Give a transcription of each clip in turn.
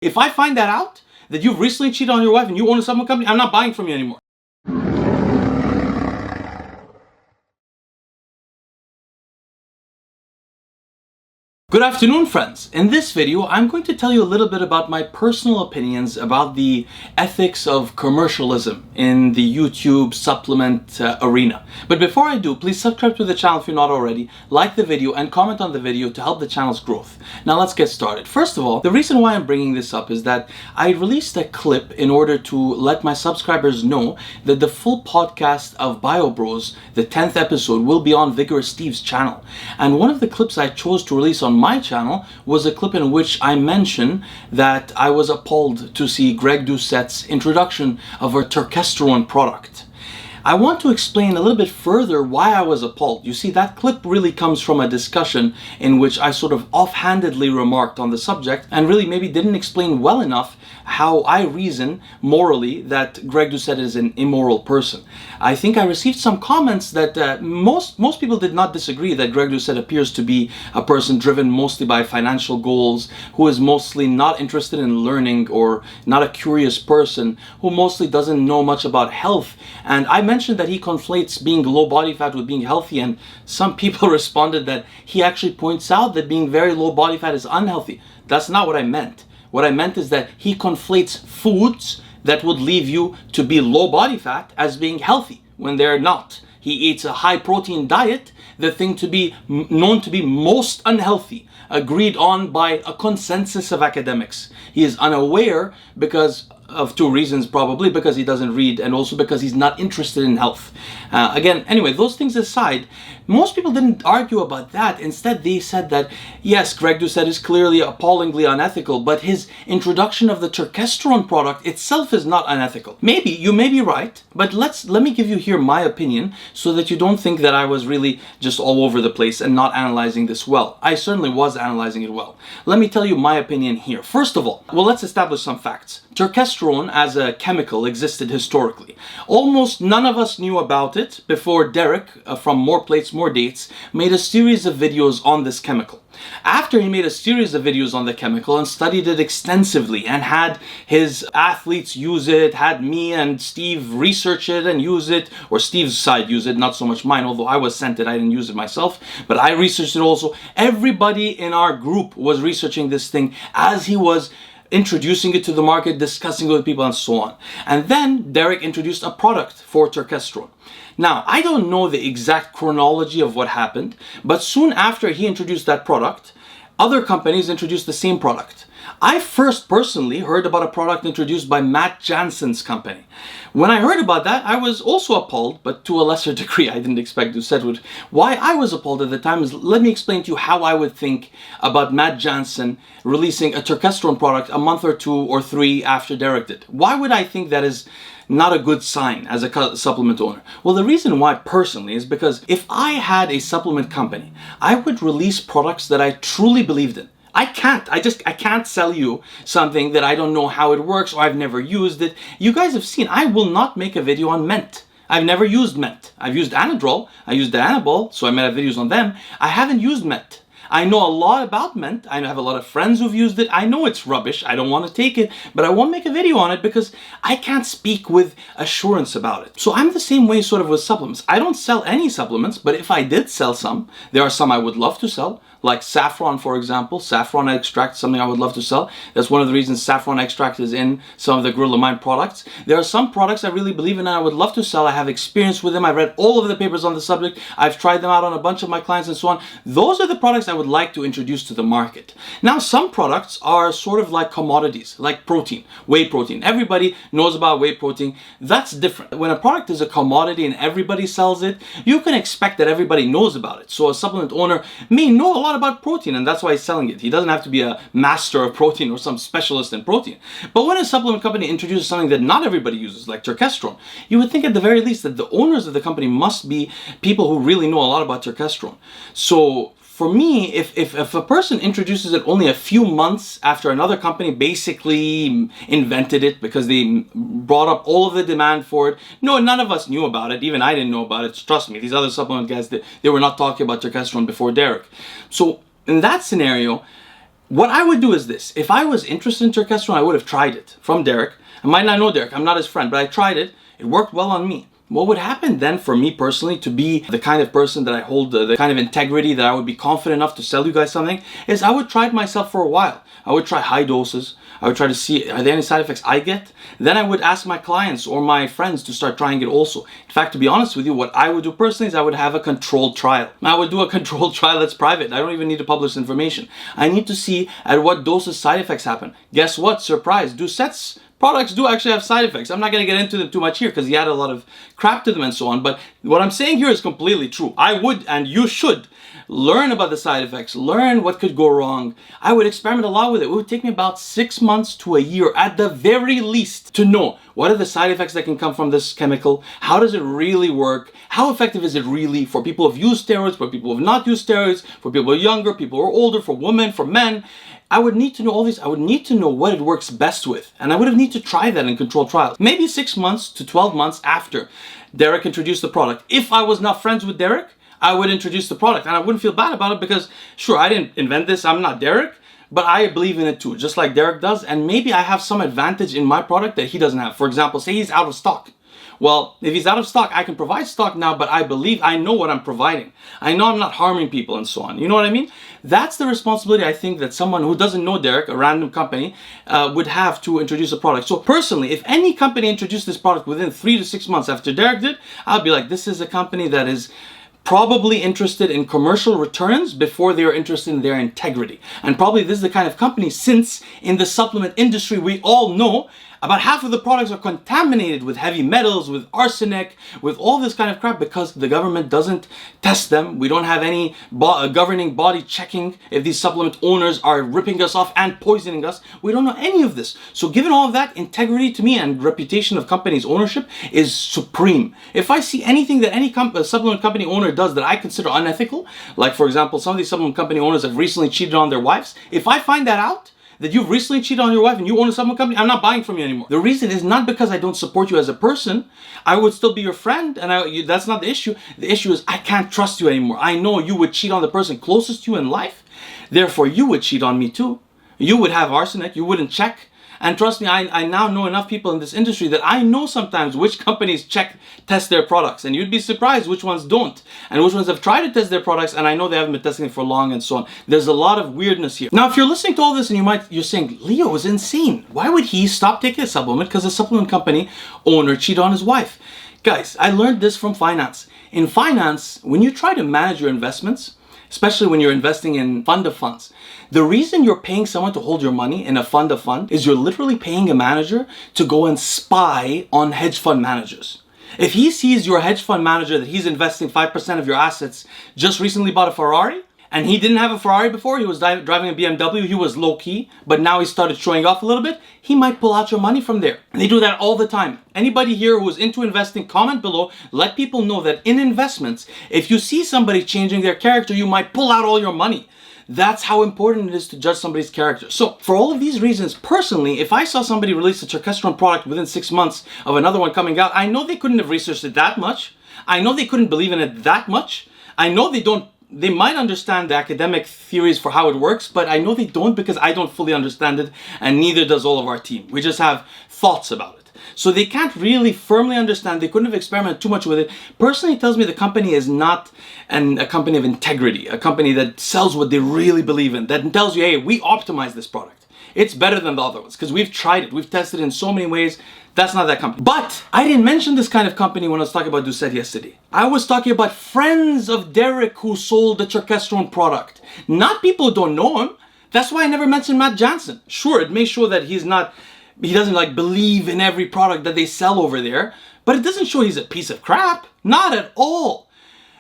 If I find that out, that you've recently cheated on your wife and you own a supplement company, I'm not buying from you anymore. Good afternoon, friends. In this video, I'm going to tell you a little bit about my personal opinions about the ethics of commercialism in the YouTube supplement arena. But before I do, please subscribe to the channel if you're not already, like the video, and comment on the video to help the channel's growth. Now let's get started. First of all, the reason why I'm bringing this up is that I released a clip in order to let my subscribers know that the full podcast of Bio Bros, the 10th episode, will be on Vigorous Steve's channel. And one of the clips I chose to release on my channel was a clip in which I mention that I was appalled to see Greg Doucette's introduction of a Turkesterone product. I want to explain a little bit further why I was appalled. You see, that clip really comes from a discussion in which I sort of offhandedly remarked on the subject and really maybe didn't explain well enough how I reason morally that Greg Doucette is an immoral person. I think I received some comments that most people did not disagree that Greg Doucette appears to be a person driven mostly by financial goals, who is mostly not interested in learning or not a curious person, who mostly doesn't know much about health. And I mentioned that he conflates being low body fat with being healthy, and some people responded that he actually points out that being very low body fat is unhealthy. That's not what I meant. What I meant is that he conflates foods that would leave you to be low body fat as being healthy when they're not. He eats a high protein diet, the thing to be known to be most unhealthy, agreed on by a consensus of academics. He is unaware because of two reasons, probably because he doesn't read and also because he's not interested in health. Again, anyway, those things aside, most people didn't argue about that. Instead, they said that, yes, Greg Doucette is clearly appallingly unethical, but his introduction of the Turkesterone product itself is not unethical. Maybe, you may be right, but let me give you here my opinion so that you don't think that I was really just all over the place and not analyzing this well. I certainly was analyzing it well. Let me tell you my opinion here. First of all, well, let's establish some facts. Turkesterone as a chemical existed historically. Almost none of us knew about it before Derek from More Plates, More Dates made a series of videos on this chemical. After he made a series of videos on the chemical and studied it extensively and had his athletes use it, had me and Steve research it and use it, or Steve's side use it, not so much mine, although I was sent it, I didn't use it myself, but I researched it also. Everybody in our group was researching this thing as he was introducing it to the market, discussing it with people, and so on. And then Derek introduced a product for Turkesterone. Now, I don't know the exact chronology of what happened, but soon after he introduced that product, other companies introduced the same product. I first personally heard about a product introduced by Matt Jansen's company. When I heard about that, I was also appalled, but to a lesser degree. I didn't expect Doucette would. Why I was appalled at the time is, let me explain to you how I would think about Matt Jansen releasing a Turkesterone product a month or two or three after Derek did. Why would I think that is not a good sign as a supplement owner? Well, the reason why personally is because if I had a supplement company, I would release products that I truly believed in. I can't sell you something that I don't know how it works or I've never used it. You guys have seen, I will not make a video on Ment. I've never used Ment. I've used Anadrol, I used the Anabol, so I made videos on them. I haven't used Ment. I know a lot about Ment. I have a lot of friends who've used it. I know it's rubbish. I don't want to take it, but I won't make a video on it because I can't speak with assurance about it. So I'm the same way sort of with supplements. I don't sell any supplements, but if I did sell some, there are some I would love to sell. Like saffron, for example. Saffron extract, something I would love to sell. That's one of the reasons saffron extract is in some of the Gorilla Mind products. There are some products I really believe in and I would love to sell. I have experience with them. I've read all of the papers on the subject. I've tried them out on a bunch of my clients and so on. Those are the products I would like to introduce to the market. Now, some products are sort of like commodities, like protein, whey protein. Everybody knows about whey protein. That's different. When a product is a commodity and everybody sells it, you can expect that everybody knows about it. So a supplement owner may know a lot about protein and that's why he's selling it. He doesn't have to be a master of protein or some specialist in protein. But when a supplement company introduces something that not everybody uses, like Turkesterone, you would think at the very least that the owners of the company must be people who really know a lot about Turkesterone. So for me, if a person introduces it only a few months after another company basically invented it because they brought up all of the demand for it, no, none of us knew about it. Even I didn't know about it. Trust me, these other supplement guys, they were not talking about Turkesterone before Derek. So in that scenario, what I would do is this. If I was interested in Turkesterone, I would have tried it from Derek. I might not know Derek, I'm not his friend, but I tried it. It worked well on me. What would happen then for me personally to be the kind of person that I hold the kind of integrity that I would be confident enough to sell you guys something is I would try it myself for a while. I would try high doses. I would try to see, are there any side effects I get? Then I would ask my clients or my friends to start trying it also. In fact, to be honest with you, what I would do personally is I would have a controlled trial. I would do a controlled trial that's private. I don't even need to publish information. I need to see at what doses side effects happen. Guess what? Surprise. Doucette's products do actually have side effects. I'm not going to get into them too much here because he had a lot of crap to them and so on. But what I'm saying here is completely true. I would, and you should, learn about the side effects, learn what could go wrong. I would experiment a lot with it. It would take me about 6 months to a year at the very least to know what are the side effects that can come from this chemical, how does it really work, how effective is it really for people who have used steroids, for people who have not used steroids, for people who are younger, people who are older, for women, for men. I would need to know all these. I would need to know what it works best with. And I would have need to try that in controlled trials. Maybe 6 months to 12 months after Derek introduced the product. If I was not friends with Derek, I would introduce the product. And I wouldn't feel bad about it because, sure, I didn't invent this. I'm not Derek. But I believe in it too, just like Derek does. And maybe I have some advantage in my product that he doesn't have. For example, say he's out of stock. Well, if he's out of stock, I can provide stock now, but I know what I'm providing. I know I'm not harming people and so on. You know what I mean? That's the responsibility I think that someone who doesn't know Derek, a random company, would have to introduce a product. So personally, if any company introduced this product within 3 to 6 months after Derek did, I'll be like, this is a company that is probably interested in commercial returns before they are interested in their integrity. And probably this is the kind of company, since in the supplement industry we all know about half of the products are contaminated with heavy metals, with arsenic, with all this kind of crap because the government doesn't test them. We don't have any governing body checking if these supplement owners are ripping us off and poisoning us. We don't know any of this. So given all of that, integrity to me and reputation of companies' ownership is supreme. If I see anything that any supplement company owner does that I consider unethical, like for example, some of these supplement company owners have recently cheated on their wives, if I find that out, that you've recently cheated on your wife and you own a supplement company, I'm not buying from you anymore. The reason is not because I don't support you as a person. I would still be your friend, and that's not the issue. The issue is I can't trust you anymore. I know you would cheat on the person closest to you in life. Therefore, you would cheat on me too. You would have arsenic. You wouldn't check. And trust me, I now know enough people in this industry that I know sometimes which companies test their products. And you'd be surprised which ones don't. And which ones have tried to test their products and I know they haven't been testing it for long and so on. There's a lot of weirdness here. Now, if you're listening to all this and you're saying, Leo is insane. Why would he stop taking a supplement because a supplement company owner cheated on his wife? Guys, I learned this from finance. In finance, when you try to manage your investments, especially when you're investing in fund of funds, the reason you're paying someone to hold your money in a fund of fund is you're literally paying a manager to go and spy on hedge fund managers. If he sees your hedge fund manager that he's investing 5% of your assets just recently bought a Ferrari, and he didn't have a Ferrari before, he was driving a BMW, he was low-key, but now he started showing off a little bit, he might pull out your money from there. And they do that all the time. Anybody here who's into investing, comment below, let people know that in investments, if you see somebody changing their character, you might pull out all your money. That's how important it is to judge somebody's character. So for all of these reasons, personally, if I saw somebody release a Turkesterone product within 6 months of another one coming out, I know they couldn't have researched it that much. I know they couldn't believe in it that much. I know they might understand the academic theories for how it works, but I know they don't because I don't fully understand it, and neither does all of our team. We just have thoughts about it. So they can't really firmly understand. They couldn't have experimented too much with it. Personally, it tells me the company is not a company of integrity, a company that sells what they really believe in, that tells you, hey, we optimize this product. It's better than the other ones because we've tried it. We've tested it in so many ways. That's not that company. But I didn't mention this kind of company when I was talking about Doucette yesterday. I was talking about friends of Derek who sold the Turkesterone product. Not people who don't know him. That's why I never mentioned Matt Jansen. Sure, it may show that he doesn't believe in every product that they sell over there, but it doesn't show he's a piece of crap. Not at all.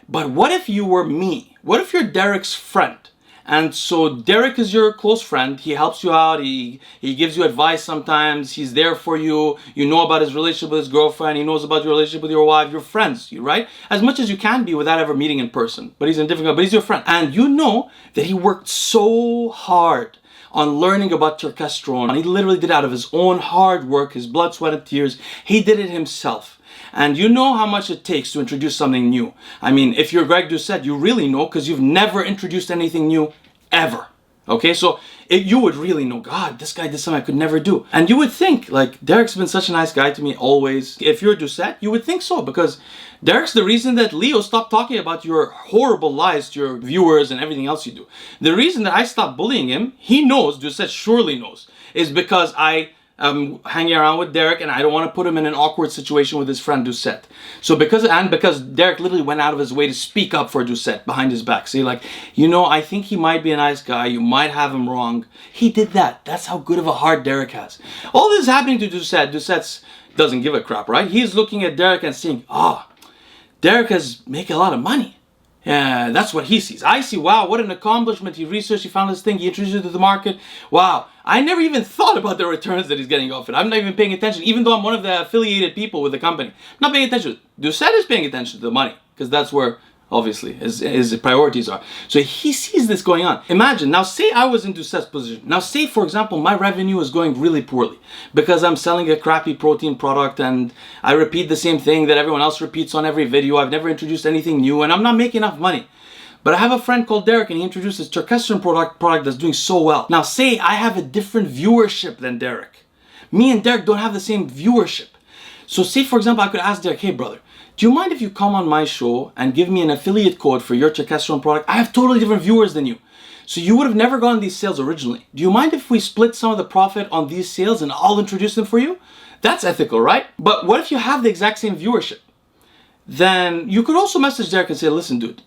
But what if you were me? What if you're Derek's friend? And so Derek is your close friend. He helps you out. He gives you advice sometimes. He's there for you. You know about his relationship with his girlfriend. He knows about your relationship with your wife. You're friends, right? As much as you can be without ever meeting in person. But he's your friend. And you know that he worked so hard on learning about Turkesterone. And he literally did it out of his own hard work, his blood, sweat, and tears. He did it himself. And you know how much it takes to introduce something new. I mean, if you're Greg Doucette, you really know because you've never introduced anything new ever. Okay, so you would really know, God, this guy did something I could never do. And you would think, like, Derek's been such a nice guy to me always. If you're Doucette, you would think so, because Derek's the reason that Leo stopped talking about your horrible lies to your viewers and everything else you do. The reason that I stopped bullying him, he knows, Doucette surely knows, is because I'm hanging around with Derek and I don't want to put him in an awkward situation with his friend Doucette. So because Derek literally went out of his way to speak up for Doucette behind his back. Say like, you know, I think he might be a nice guy. You might have him wrong. He did that. That's how good of a heart Derek has. All this is happening to Doucette. Doucette doesn't give a crap, right? He's looking at Derek and saying, Derek has making a lot of money. Yeah, that's what he sees. I see, wow, what an accomplishment. He researched, he found this thing, he introduced it to the market. Wow, I never even thought about the returns that he's getting off it. I'm not even paying attention, even though I'm one of the affiliated people with the company. I'm not paying attention. Doucette is paying attention to the money, because that's where, obviously, his priorities are. So he sees this going on. Imagine, now say I was in Doucette's position. Now say, for example, my revenue is going really poorly because I'm selling a crappy protein product and I repeat the same thing that everyone else repeats on every video. I've never introduced anything new and I'm not making enough money. But I have a friend called Derek and he introduced this Turkesterone product that's doing so well. Now say I have a different viewership than Derek. Me and Derek don't have the same viewership. So say, for example, I could ask Derek, hey brother, do you mind if you come on my show and give me an affiliate code for your Turkesterone product? I have totally different viewers than you. So you would have never gotten these sales originally. Do you mind if we split some of the profit on these sales and I'll introduce them for you? That's ethical, right? But what if you have the exact same viewership? Then you could also message Derek and say, listen, dude,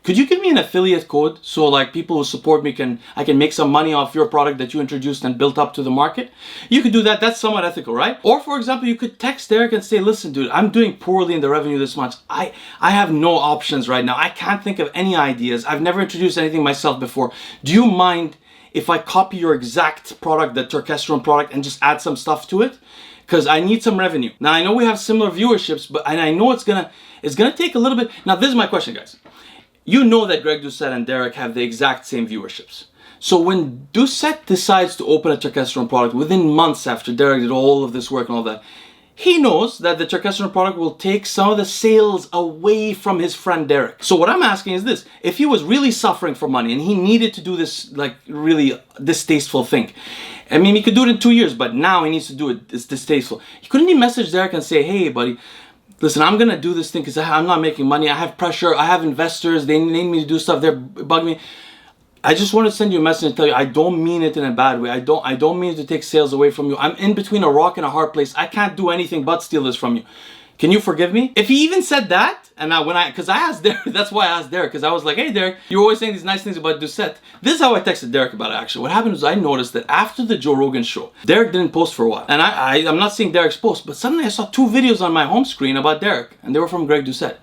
could you give me an affiliate code so like people who support me I can make some money off your product that you introduced and built up to the market? You could do that. That's somewhat ethical, right? Or for example, you could text Derek and say, listen, dude, I'm doing poorly in the revenue this month. I have no options right now. I can't think of any ideas. I've never introduced anything myself before. Do you mind if I copy your exact product, the Turkesterone product, and just add some stuff to it? Because I need some revenue. Now I know we have similar viewerships, but I know it's gonna take a little bit. Now this is my question, guys. You know that Greg Doucette and Derek have the exact same viewerships. So when Doucette decides to open a Turkesterone product within months after Derek did all of this work and all that, he knows that the Turkesterone product will take some of the sales away from his friend Derek. So what I'm asking is this: if he was really suffering for money and he needed to do this like really distasteful thing, I mean, he could do it in 2 years, but now he needs to do it. It's distasteful. Couldn't he message Derek and say, hey buddy, listen, I'm gonna do this thing because I'm not making money. I have pressure. I have investors. They need me to do stuff. They're bugging me. I just want to send you a message and tell you I don't mean it in a bad way. I don't mean to take sales away from you. I'm in between a rock and a hard place. I can't do anything but steal this from you. Can you forgive me? If he even said that, and because I asked Derek, that's why I asked Derek, because I was like, hey Derek, you're always saying these nice things about Doucette. This is how I texted Derek about it actually. What happened was I noticed that after the Joe Rogan show, Derek didn't post for a while. And I'm not seeing Derek's post, but suddenly I saw 2 videos on my home screen about Derek, and they were from Greg Doucette.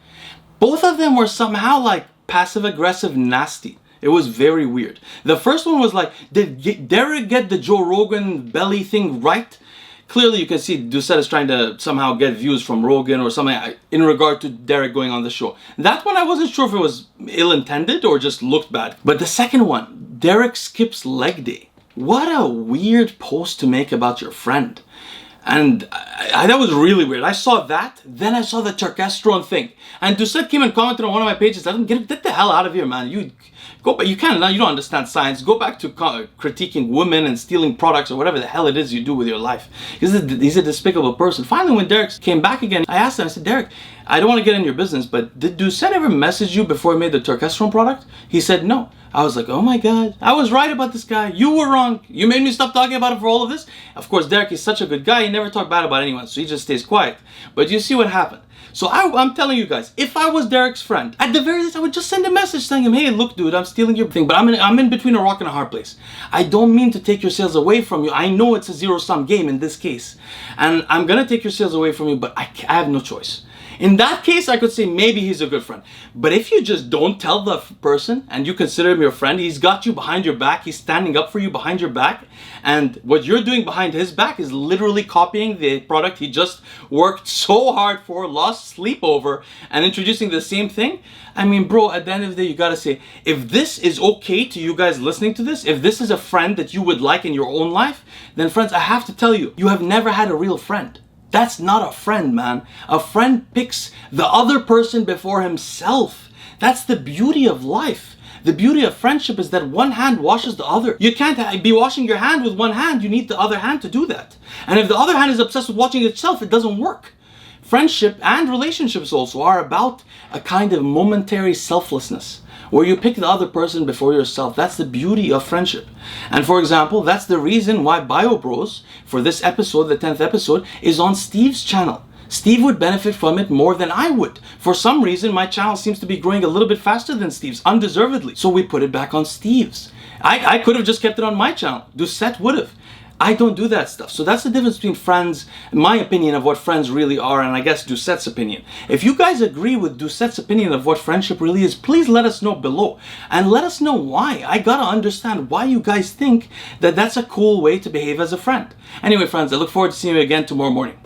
Both of them were somehow like passive-aggressive nasty. It was very weird. The first one was like, did Derek get the Joe Rogan belly thing right? Clearly you can see Doucette is trying to somehow get views from Rogan or something in regard to Derek going on the show. That one I wasn't sure if it was ill-intended or just looked bad. But the second one, Derek skips leg day. What a weird post to make about your friend. And that was really weird. I saw that, then I saw the Turkesterone thing. And Doucette came and commented on one of my pages. I didn't get the hell out of here, man. You don't understand science. Go back to critiquing women and stealing products or whatever the hell it is you do with your life. He's a despicable person. Finally, when Derek came back again, I asked him, I said, Derek, I don't want to get in your business, but did Doucette ever message you before he made the Turkesterone product? He said no. I was like, oh my God, I was right about this guy. You were wrong. You made me stop talking about it for all of this. Of course, Derek is such a good guy. He never talked bad about anyone, so he just stays quiet. But you see what happened. So I'm telling you guys, if I was Derek's friend, at the very least, I would just send a message telling him, hey, look, dude, I'm stealing your thing, but I'm in between a rock and a hard place. I don't mean to take your sales away from you. I know it's a zero-sum game in this case, and I'm going to take your sales away from you, but I have no choice. In that case, I could say maybe he's a good friend. But if you just don't tell the person and you consider him your friend, he's got you behind your back, he's standing up for you behind your back, and what you're doing behind his back is literally copying the product he just worked so hard for, lost sleep over, and introducing the same thing. I mean, bro, at the end of the day, you gotta say, if this is okay to you guys listening to this, if this is a friend that you would like in your own life, then friends, I have to tell you, you have never had a real friend. That's not a friend, man. A friend picks the other person before himself. That's the beauty of life. The beauty of friendship is that one hand washes the other. You can't be washing your hand with one hand. You need the other hand to do that. And if the other hand is obsessed with watching itself, it doesn't work. Friendship and relationships also are about a kind of momentary selflessness, where you pick the other person before yourself. That's the beauty of friendship. And for example, that's the reason why Bio Bros, for this episode, the 10th episode, is on Steve's channel. Steve would benefit from it more than I would. For some reason, my channel seems to be growing a little bit faster than Steve's, undeservedly. So we put it back on Steve's. I could have just kept it on my channel. Doucette would have. I don't do that stuff. So that's the difference between friends, my opinion of what friends really are, and I guess Doucette's opinion. If you guys agree with Doucette's opinion of what friendship really is, please let us know below. And let us know why. I gotta understand why you guys think that that's a cool way to behave as a friend. Anyway, friends, I look forward to seeing you again tomorrow morning.